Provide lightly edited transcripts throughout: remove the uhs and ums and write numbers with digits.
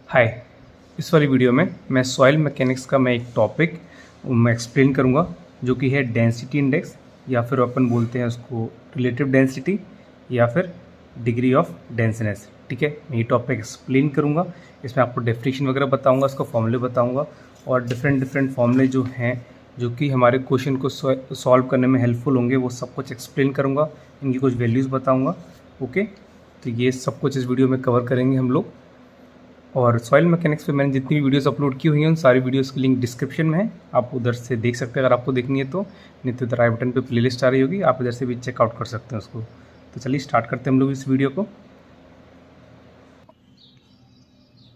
हाय। इस वाली वीडियो में मैं सॉइल मैकेनिक्स का एक टॉपिक मैं एक्सप्लेन करूँगा जो कि है डेंसिटी इंडेक्स, या फिर अपन बोलते हैं उसको रिलेटिव डेंसिटी या फिर डिग्री ऑफ डेंसनेस। ठीक है, मैं ये टॉपिक एक्सप्लेन करूँगा। इसमें आपको डेफिनेशन वगैरह बताऊँगा, उसका फॉर्मूले बताऊँगा और डिफरेंट फॉर्मूले जो हैं जो कि हमारे क्वेश्चन को सॉल्व करने में हेल्पफुल होंगे, वो सब कुछ एक्सप्लेन करूँगा। इनकी कुछ वैल्यूज़ बताऊँगा। ओके, तो ये सब कुछ इस वीडियो में कवर करेंगे हम लोग। और सॉइल मैकेनिक्स पे मैंने जितनी वीडियोस अपलोड की हुई हैं उन सारी वीडियोस की लिंक डिस्क्रिप्शन में है, आप उधर से देख सकते हैं अगर आपको देखनी है तो। नहीं तो इधर आई बटन पे प्लेलिस्ट आ रही होगी, आप इधर से भी चेकआउट कर सकते हैं उसको। तो चलिए स्टार्ट करते हैं हम लोग इस वीडियो को।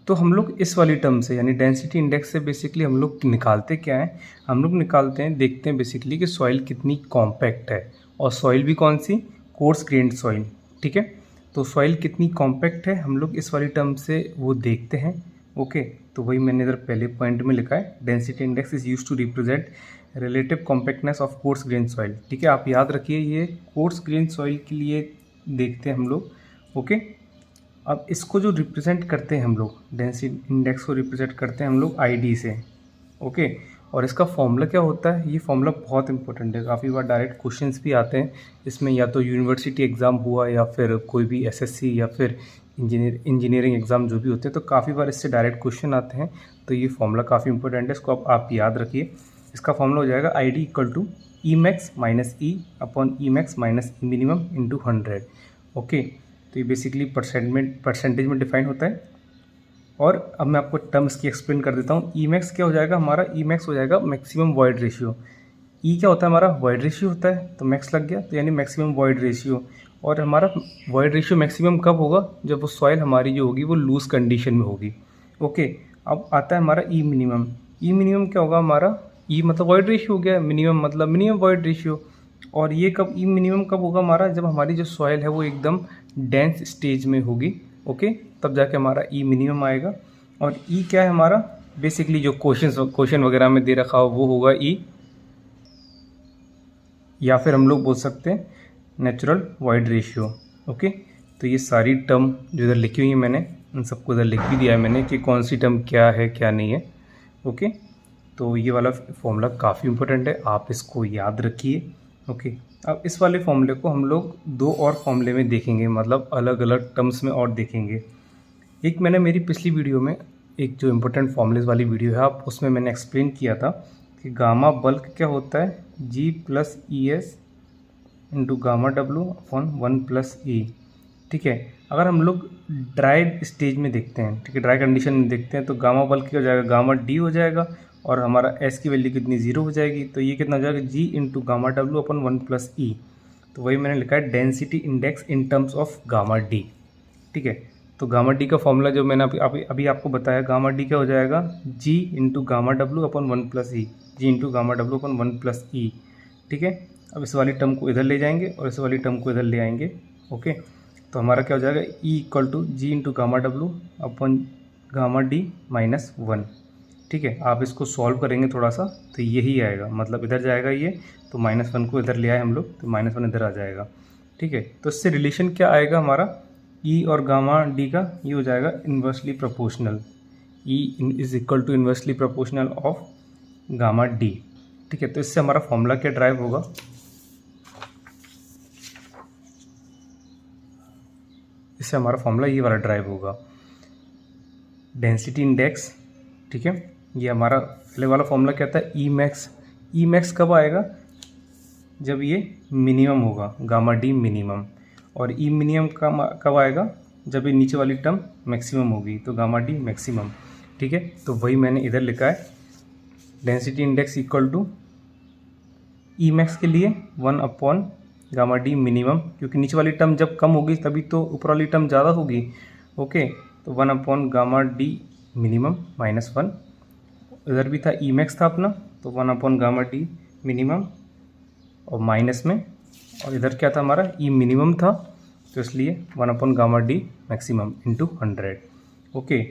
तो हम लोग इस वाली टर्म से यानी डेंसिटी इंडेक्स से बेसिकली हम लोग निकालते क्या है, हम लोग निकालते हैं, देखते हैं बेसिकली कि सॉइल कितनी कॉम्पैक्ट है, और सॉइल भी कौन सी, कोर्स ग्रेन्ड सॉइल। ठीक है, तो सॉइल कितनी कॉम्पैक्ट है हम लोग इस वाली टर्म से वो देखते हैं। ओके, तो वही मैंने इधर पहले पॉइंट में लिखा है, density index is used to represent relative compactness of coarse grain soil. ठीक है, आप याद रखिए ये कोर्स ग्रेन सॉइल के लिए देखते हैं हम लोग। ओके, अब इसको जो रिप्रेजेंट करते हैं हम लोग, डेंसिटी इंडेक्स को रिप्रेजेंट करते हैं हम लोग आईडी से। ओके, और इसका फॉर्मूला क्या होता है, ये फॉर्मूला बहुत इंपॉर्टेंट है, काफ़ी बार डायरेक्ट क्वेश्चंस भी आते हैं इसमें, या तो यूनिवर्सिटी एग्ज़ाम हुआ या फिर कोई भी एसएससी या फिर इंजीनियरिंग एग्ज़ाम जो भी होते हैं, तो काफ़ी बार इससे डायरेक्ट क्वेश्चन आते हैं। तो ये फॉर्मूला काफ़ी इंपॉर्टेंट है, इसको आप याद रखिए। इसका फॉर्मूला हो जाएगा I D equal to E max minus E upon E max minus E minimum into 100। Okay, तो ये बेसिकली परसेंटेज में डिफाइन होता है। और अब मैं आपको टर्म्स की एक्सप्लेन कर देता हूँ। ई मैक्स क्या हो जाएगा हमारा, ई मैक्स हो जाएगा मैक्सिमम वॉइड रेशियो। ई क्या होता है हमारा, वॉइड रेशियो होता है, तो मैक्स लग गया, तो यानी मैक्सिमम वॉइड रेशियो। और हमारा वॉइड रेशियो मैक्सिमम कब होगा, जब वो सॉइल हमारी जो होगी वो लूज कंडीशन में होगी। ओके, अब आता है हमारा ई मिनिमम। ई मिनिमम क्या होगा हमारा, ई मतलब वॉइड रेशियो हो गया, मिनिमम मतलब मिनिमम वॉइड रेशियो। और ये कब, ई मिनिमम कब होगा हमारा, जब हमारी जो सॉइल है वो एकदम डेंस स्टेज में होगी। ओके, तब जाके हमारा ई मिनिमम आएगा। और ई क्या है हमारा, बेसिकली जो क्वेश्चन वगैरह में दे रखा हो वो होगा ई, या फिर हम लोग बोल सकते हैं नेचुरल वॉइड रेशियो। ओके, तो ये सारी टर्म जो इधर लिखी हुई है मैंने उन सबको इधर लिख भी दिया है मैंने कि कौन सी टर्म क्या है क्या नहीं है। ओके, तो ये वाला फॉर्मूला काफ़ी इंपॉर्टेंट है, आप इसको याद रखिए। ओके, अब इस वाले फॉर्मूले को हम लोग दो और फॉर्मूले में देखेंगे, मतलब अलग अलग टर्म्स में और देखेंगे। एक मैंने मेरी पिछली वीडियो में एक जो इम्पोर्टेंट फॉर्मूलेज वाली वीडियो है, आप उसमें मैंने एक्सप्लेन किया था कि गामा बल्क क्या होता है, G plus E S into gamma W upon 1+E। ठीक है, अगर हम लोग ड्राई स्टेज में देखते हैं, ठीक है, ड्राई कंडीशन में देखते हैं, तो गामा बल्क क्या हो जाएगा, गामा डी हो जाएगा, और हमारा एस की वैल्यू कितनी, 0 हो जाएगी। तो ये कितना हो जाएगा, जी इंटू गामा डब्लू अपन 1+E। तो वही मैंने लिखा है density index in terms of gamma D. ठीक है, तो गामा डी का फॉर्मूला जो मैंने अभी आपको बताया, गामा डी क्या हो जाएगा, जी इंटू गामा डब्लू अपन 1+E, जी इंटू गामा डब्लू अपन 1+E। ठीक है, अब इस वाली टर्म को इधर ले जाएंगे और इस वाली टर्म को इधर ले आएंगे। ओके, तो हमारा क्या हो जाएगा, E equal to G into gamma W upon gamma D minus 1। ठीक है, आप इसको सॉल्व करेंगे थोड़ा सा तो यही आएगा, मतलब इधर जाएगा ये, तो -1 को इधर ले आए हम लोग, तो -1 इधर आ जाएगा। ठीक है, तो इससे रिलेशन क्या आएगा हमारा, ई और गामा डी का, ये हो जाएगा inversely proportional, E is equal to inversely proportional of gamma D. ठीक है, तो इससे हमारा फॉर्मूला क्या ड्राइव होगा, इससे हमारा फॉर्मूला ये वाला ड्राइव होगा, डेंसिटी इंडेक्स। ठीक है, ये हमारा पहले वाला फॉर्मूला क्या था, ई मैक्स। ई मैक्स कब आएगा, जब ये मिनिमम होगा, गामा डी मिनिमम। और ई मिनिमम कब आएगा, जब ये नीचे वाली टर्म मैक्सिमम होगी, तो गामा डी मैक्सिमम। ठीक है, तो वही मैंने इधर लिखा है, density index equal to E max के लिए 1 अपॉन गामा डी मिनिमम, क्योंकि नीचे वाली टर्म जब कम होगी तभी तो ऊपर वाली टर्म ज़्यादा होगी। ओके, तो 1 अपॉन गामा डी मिनिमम -1, इधर भी था ई मैक्स था अपना, तो 1 अपॉन गामा डी मिनिमम और माइनस में, और इधर क्या था हमारा, ई मिनिमम था, तो इसलिए 1 upon gamma D maximum into 100। Okay,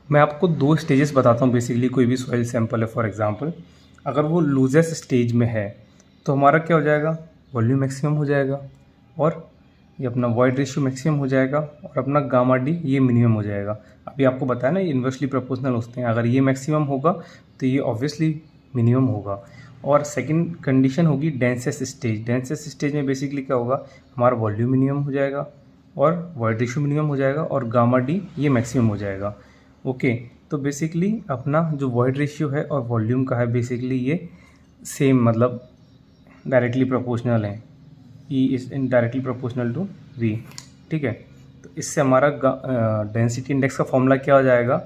मैं आपको दो स्टेजेस बताता हूँ बेसिकली, कोई भी सॉइल सैंपल है फॉर एग्जांपल, अगर वो लूजेस्ट स्टेज में है तो हमारा क्या हो जाएगा, वॉल्यूम मैक्सिमम हो जाएगा, और ये अपना वॉइड रेशियो मैक्सिमम हो जाएगा और अपना गामा डी ये मिनिमम हो जाएगा। अभी आपको बताया ना ये इन्वर्सली प्रोपोर्शनल होते हैं, अगर ये मैक्सिमम होगा तो ये ऑब्वियसली मिनिमम होगा। और सेकंड कंडीशन होगी डेंसेस्ट स्टेज। डेंसेस्ट स्टेज में बेसिकली क्या होगा, हमारा वॉल्यूम मिनिमम हो जाएगा और वॉइड रेशियो मिनिमम हो जाएगा और गामा डी ये मैक्सिमम हो जाएगा। ओके, तो बेसिकली अपना जो वॉइड रेशियो है और वॉल्यूम का है बेसिकली ये सेम, मतलब डायरेक्टली प्रोपोर्शनल है। E is directly proportional to V. ठीक है, तो इससे हमारा डेंसिटी इंडेक्स का फॉर्मूला क्या हो जाएगा,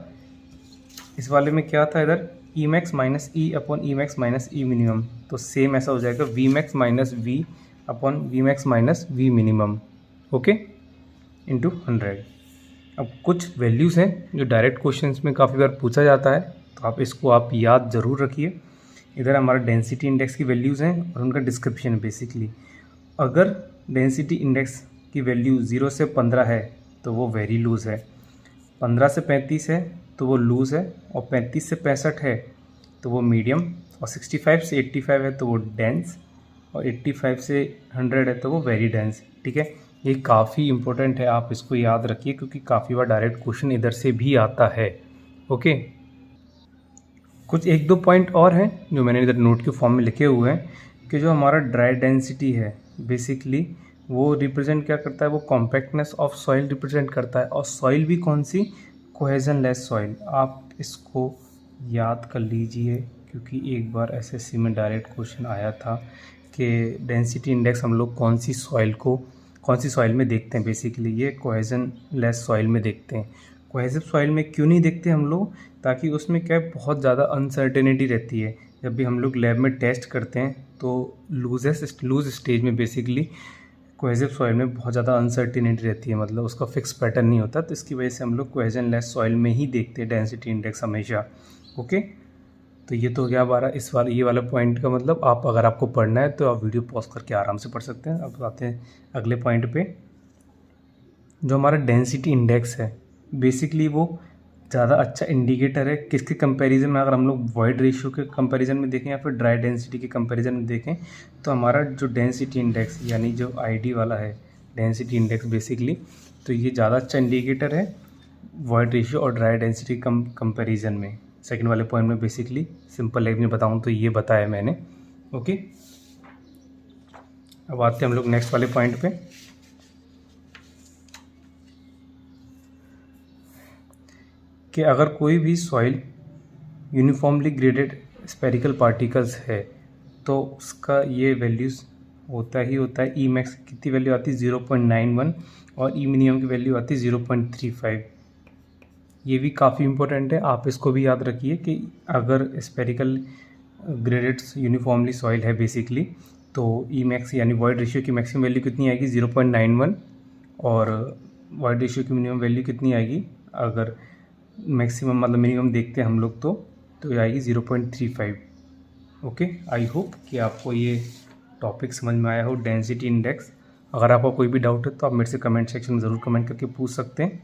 इस वाले में क्या था इधर E max minus E upon E max minus E minimum, तो सेम ऐसा हो जाएगा V max minus V upon V max minus V minimum. Okay, into 100। अब कुछ वैल्यूज़ हैं जो डायरेक्ट क्वेश्चंस में काफ़ी बार पूछा जाता है, तो आप इसको आप याद ज़रूर रखिए। इधर हमारा डेंसिटी इंडेक्स की वैल्यूज़ हैं और उनका डिस्क्रिप्शन बेसिकली। अगर डेंसिटी इंडेक्स की वैल्यू 0 से 15 है तो वो वेरी लूज़ है, 15 से 35 है तो वो लूज़ है, और 35 से 65 है तो वो मीडियम, और 65 से 85 है तो वो डेंस, और 85 से 100 है तो वो वेरी डेंस। ठीक है, ये काफ़ी इंपॉर्टेंट है, आप इसको याद रखिए क्योंकि काफ़ी बार डायरेक्ट क्वेश्चन इधर से भी आता है। ओके, कुछ एक दो पॉइंट और हैं जो मैंने इधर नोट के फॉर्म में लिखे हुए हैं कि जो हमारा ड्राई डेंसिटी है बेसिकली वो रिप्रेजेंट क्या करता है, वो कॉम्पैक्टनेस ऑफ सॉइल रिप्रेजेंट करता है। और सॉइल भी कौन सी, कोहेजन लेस सॉइल। आप इसको याद कर लीजिए क्योंकि एक बार एसएससी में डायरेक्ट क्वेश्चन आया था कि डेंसिटी इंडेक्स हम लोग कौन सी सॉइल में देखते हैं, बेसिकली ये कोहेजन लेस सॉइल में देखते हैं। कोहेसिव सॉइल में क्यों नहीं देखते हम लोग, ताकि उसमें क्या है बहुत ज़्यादा अनसर्टेनिटी रहती है। जब भी हम लोग लैब में टेस्ट करते हैं तो लूज स्टेज में बेसिकली कोहेसिव सॉइल में बहुत ज़्यादा अनसर्टेनिटी रहती है, मतलब उसका फिक्स पैटर्न नहीं होता, तो इसकी वजह से हम लोग कोहेजन लेस सॉइल में ही देखते हैं डेंसिटी इंडेक्स हमेशा। ओके, तो ये तो क्या हमारा ये वाला पॉइंट का मतलब। आप अगर आपको पढ़ना है तो आप वीडियो पॉज करके आराम से पढ़ सकते हैं। अब आते हैं अगले पॉइंट पे। जो हमारा डेंसिटी इंडेक्स है बेसिकली वो ज़्यादा अच्छा इंडिकेटर है किसके कंपैरिजन में, अगर हम लोग वॉइड रेशियो के कंपैरिजन में देखें या फिर ड्राई डेंसिटी के कंपैरिजन में देखें, तो हमारा जो डेंसिटी इंडेक्स यानी जो आईडी वाला है डेंसिटी इंडेक्स बेसिकली, तो ये ज़्यादा अच्छा इंडिकेटर है वॉइड रेशियो और ड्राई डेंसिटी कंपैरिजन में। सेकंड वाले पॉइंट में बेसिकली सिंपल लाइफ में बताऊँ तो ये बताया मैंने। ओके, अब आते हैं हम लोग नेक्स्ट वाले पॉइंट पे कि अगर कोई भी soil uniformly graded spherical particles है तो उसका ये वैल्यूज़ होता है। ई मैक्स कितनी वैल्यू आती है 0.91 और ई मिनिमम की वैल्यू आती है 0.35। ये भी काफ़ी इंपॉर्टेंट है, आप इसको भी याद रखिए कि अगर स्पेरिकल ग्रेडेड यूनिफॉर्मली सॉइल है बेसिकली तो ई मैक्स यानी वॉइड रेशियो की मैक्सिमम वैल्यू कितनी आएगी 0.91 और वॉइड रेशियो की मिनिमम वैल्यू कितनी आएगी, अगर मैक्सिमम मतलब मिनिमम देखते हैं हम लोग तो ये आएगी 0.35। ओके, आई होप कि आपको ये टॉपिक समझ में आया हो डेंसिटी इंडेक्स। अगर आपको कोई भी डाउट है तो आप मेरे से कमेंट सेक्शन में ज़रूर कमेंट करके पूछ सकते हैं,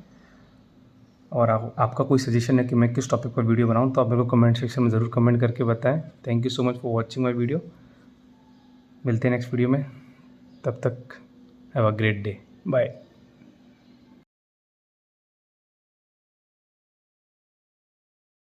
और आपका कोई सजेशन है कि मैं किस टॉपिक पर वीडियो बनाऊं तो आप मेरे को कमेंट सेक्शन में ज़रूर कमेंट करके बताएं। Thank you so much for watching my video. मिलते हैं नेक्स्ट वीडियो में, तब तक have a great day, bye.